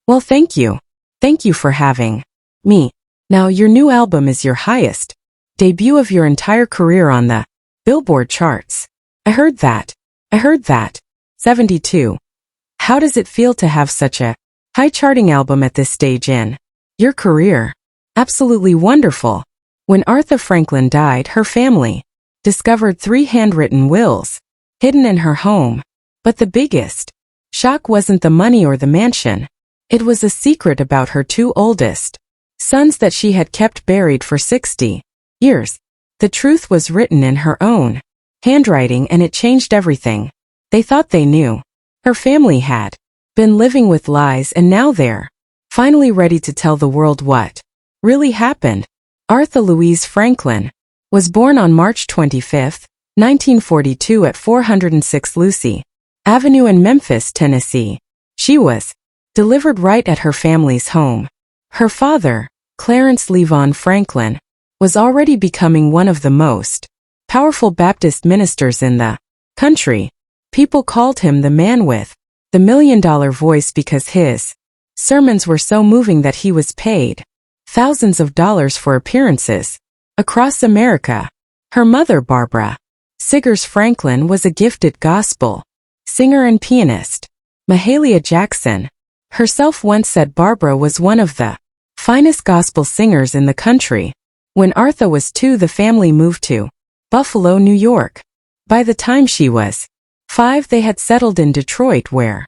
Well, thank you. Thank you for having me. Now, your new album is your highest debut of your entire career on the Billboard charts. I heard that. 72. How does it feel to have such a high charting album at this stage in your career? Absolutely wonderful. When Aretha Franklin died, her family discovered 3 handwritten wills hidden in her home. But the biggest shock wasn't the money or the mansion. It was a secret about her 2 oldest sons that she had kept buried for 60 years. The truth was written in her own handwriting, and it changed everything. They thought they knew. Her family had been living with lies, and now they're finally ready to tell the world what really happened. Aretha Louise Franklin was born on March 25, 1942 at 406 Lucy Avenue in Memphis, Tennessee. She was delivered right at her family's home. Her father, Clarence Levon Franklin, was already becoming one of the most powerful Baptist ministers in the country. People called him the man with the $1 million voice because his sermons were so moving that he was paid thousands of dollars for appearances across America. Her mother, Barbara Siggers Franklin, was a gifted gospel singer and pianist. Mahalia Jackson herself once said Barbara was one of the finest gospel singers in the country. When Aretha was 2, the family moved to Buffalo, New York. By the time she was 5, they had settled in Detroit, where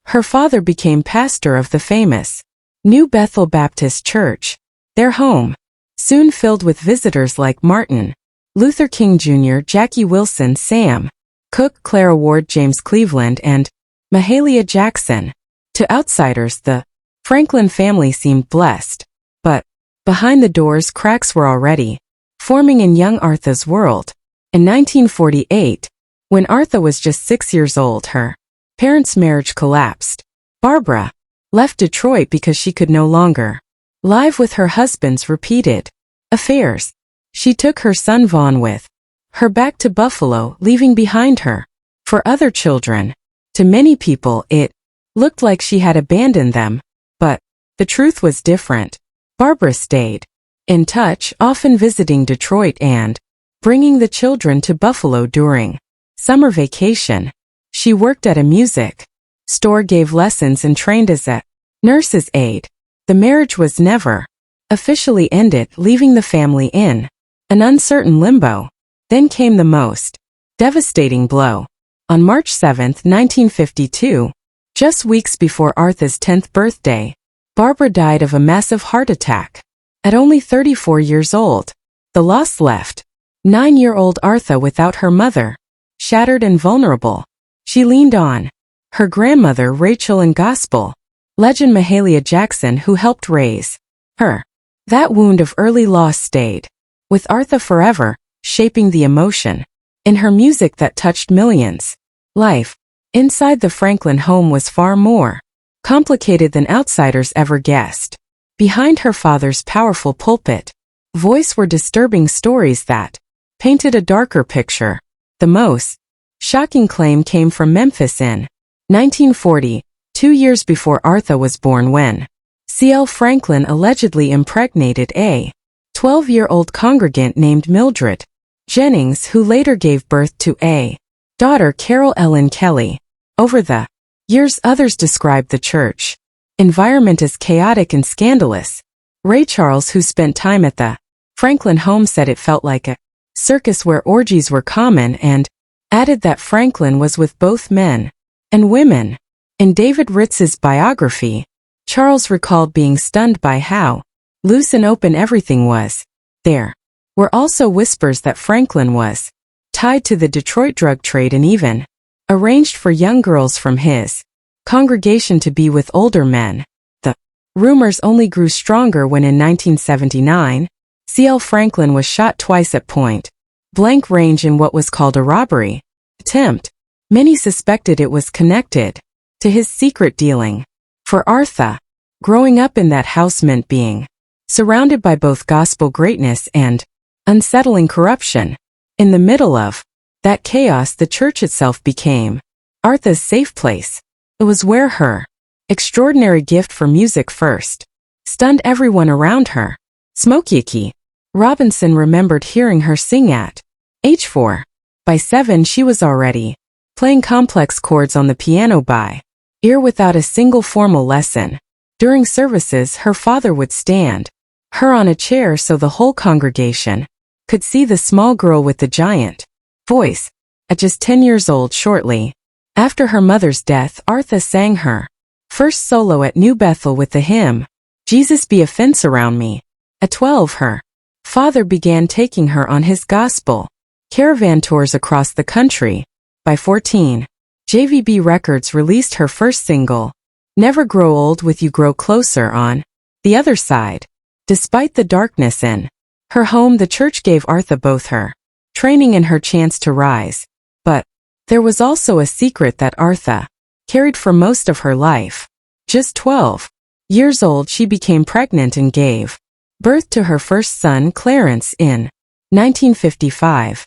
her father became pastor of the famous New Bethel Baptist Church. Their home soon filled with visitors like Martin Luther King Jr., Jackie Wilson, Sam Cooke, Clara Ward, James Cleveland, and Mahalia Jackson. To outsiders, the Franklin family seemed blessed, but behind the doors, cracks were already forming in young Aretha's world. In 1948, when Aretha was just 6 years old, her parents' marriage collapsed. Barbara left Detroit because she could no longer live with her husband's repeated affairs. She took her son Vaughn with her back to Buffalo, leaving behind her 4 other children. To many people, it looked like she had abandoned them, but the truth was different. Barbara stayed in touch, often visiting Detroit and bringing the children to Buffalo during summer vacation. She worked at a music store, gave lessons, and trained as a nurse's aide. The marriage was never officially ended, leaving the family in an uncertain limbo. Then came the most devastating blow. On March 7, 1952, just weeks before Aretha's 10th birthday, Barbara died of a massive heart attack. At only 34 years old, the loss left 9-year-old Aretha without her mother, shattered and vulnerable. She leaned on her grandmother Rachel and gospel legend Mahalia Jackson, who helped raise her. That wound of early loss stayed with Aretha forever, shaping the emotion in her music that touched millions. Life inside the Franklin home was far more complicated than outsiders ever guessed. Behind her father's powerful pulpit voice were disturbing stories that painted a darker picture. The most shocking claim came from Memphis in 1940, 2 years before Aretha was born, when C.L. Franklin allegedly impregnated a 12-year-old congregant named Mildred Jennings, who later gave birth to a daughter, Carol Ellen Kelly. Over the years, others described the church environment as chaotic and scandalous. Ray Charles, who spent time at the Franklin home, said it felt like a circus where orgies were common, and added that Franklin was with both men and women. In David Ritz's biography, Charles recalled being stunned by how loose and open everything was. There were also whispers that Franklin was tied to the Detroit drug trade and even arranged for young girls from his congregation to be with older men. The rumors only grew stronger when in 1979, C.L. Franklin was shot twice at point-blank range in what was called a robbery attempt. Many suspected it was connected to his secret dealing. For Aretha, growing up in that house meant being surrounded by both gospel greatness and unsettling corruption. In the middle of that chaos, the church itself became Aretha's safe place. It was where her Extraordinary gift for music first. Stunned everyone around her. Smokey Robinson remembered hearing her sing at age 4. By 7 she was already playing complex chords on the piano by ear without a single formal lesson. During services her father would stand her on a chair so the whole congregation could see the small girl with the giant voice. At just 10 years old, shortly after her mother's death, Aretha sang her first solo at New Bethel with the hymn, Jesus Be a Fence Around Me. At 12 her father began taking her on his gospel caravan tours across the country. By 14, JVB Records released her first single, Never Grow Old With You Grow Closer. On the other side, despite the darkness in her home, the church gave Aretha both her training and her chance to rise. But there was also a secret that Aretha carried for most of her life. Just 12 years old she became pregnant and gave birth to her first son, Clarence, in 1955.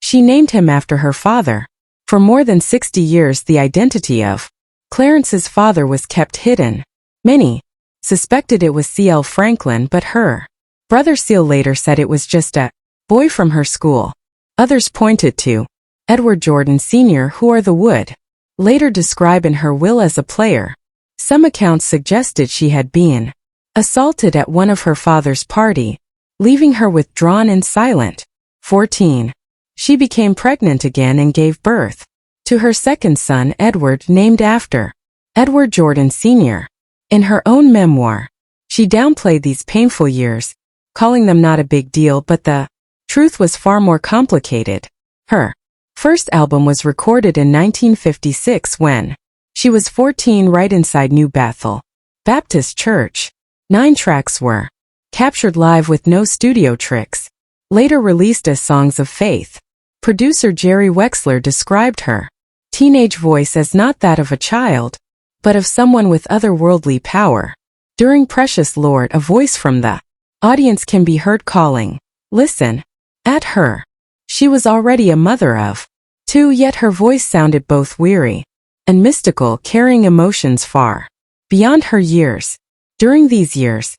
She named him after her father. For more than 60 years the identity of Clarence's father was kept hidden. Many suspected it was C.L. Franklin, but her brother Seal later said it was just a boy from her school. Others pointed to Edward Jordan Sr., who Aretha would later describe in her will as a player. Some accounts suggested she had been assaulted at one of her father's party, leaving her withdrawn and silent. 14. She became pregnant again and gave birth to her second son, Edward, named after Edward Jordan Sr. In her own memoir, she downplayed these painful years, calling them not a big deal, but the truth was far more complicated. Her first album was recorded in 1956 when she was 14, right inside New Bethel Baptist Church. 9 tracks were captured live with no studio tricks, later released as songs of faith. Producer Jerry Wexler described her teenage voice as not that of a child, but of someone with otherworldly power. During Precious Lord, a voice from the audience can be heard calling, "Listen," at her. She was already a mother of 2, yet her voice sounded both weary and mystical, carrying emotions far beyond her years. During these years,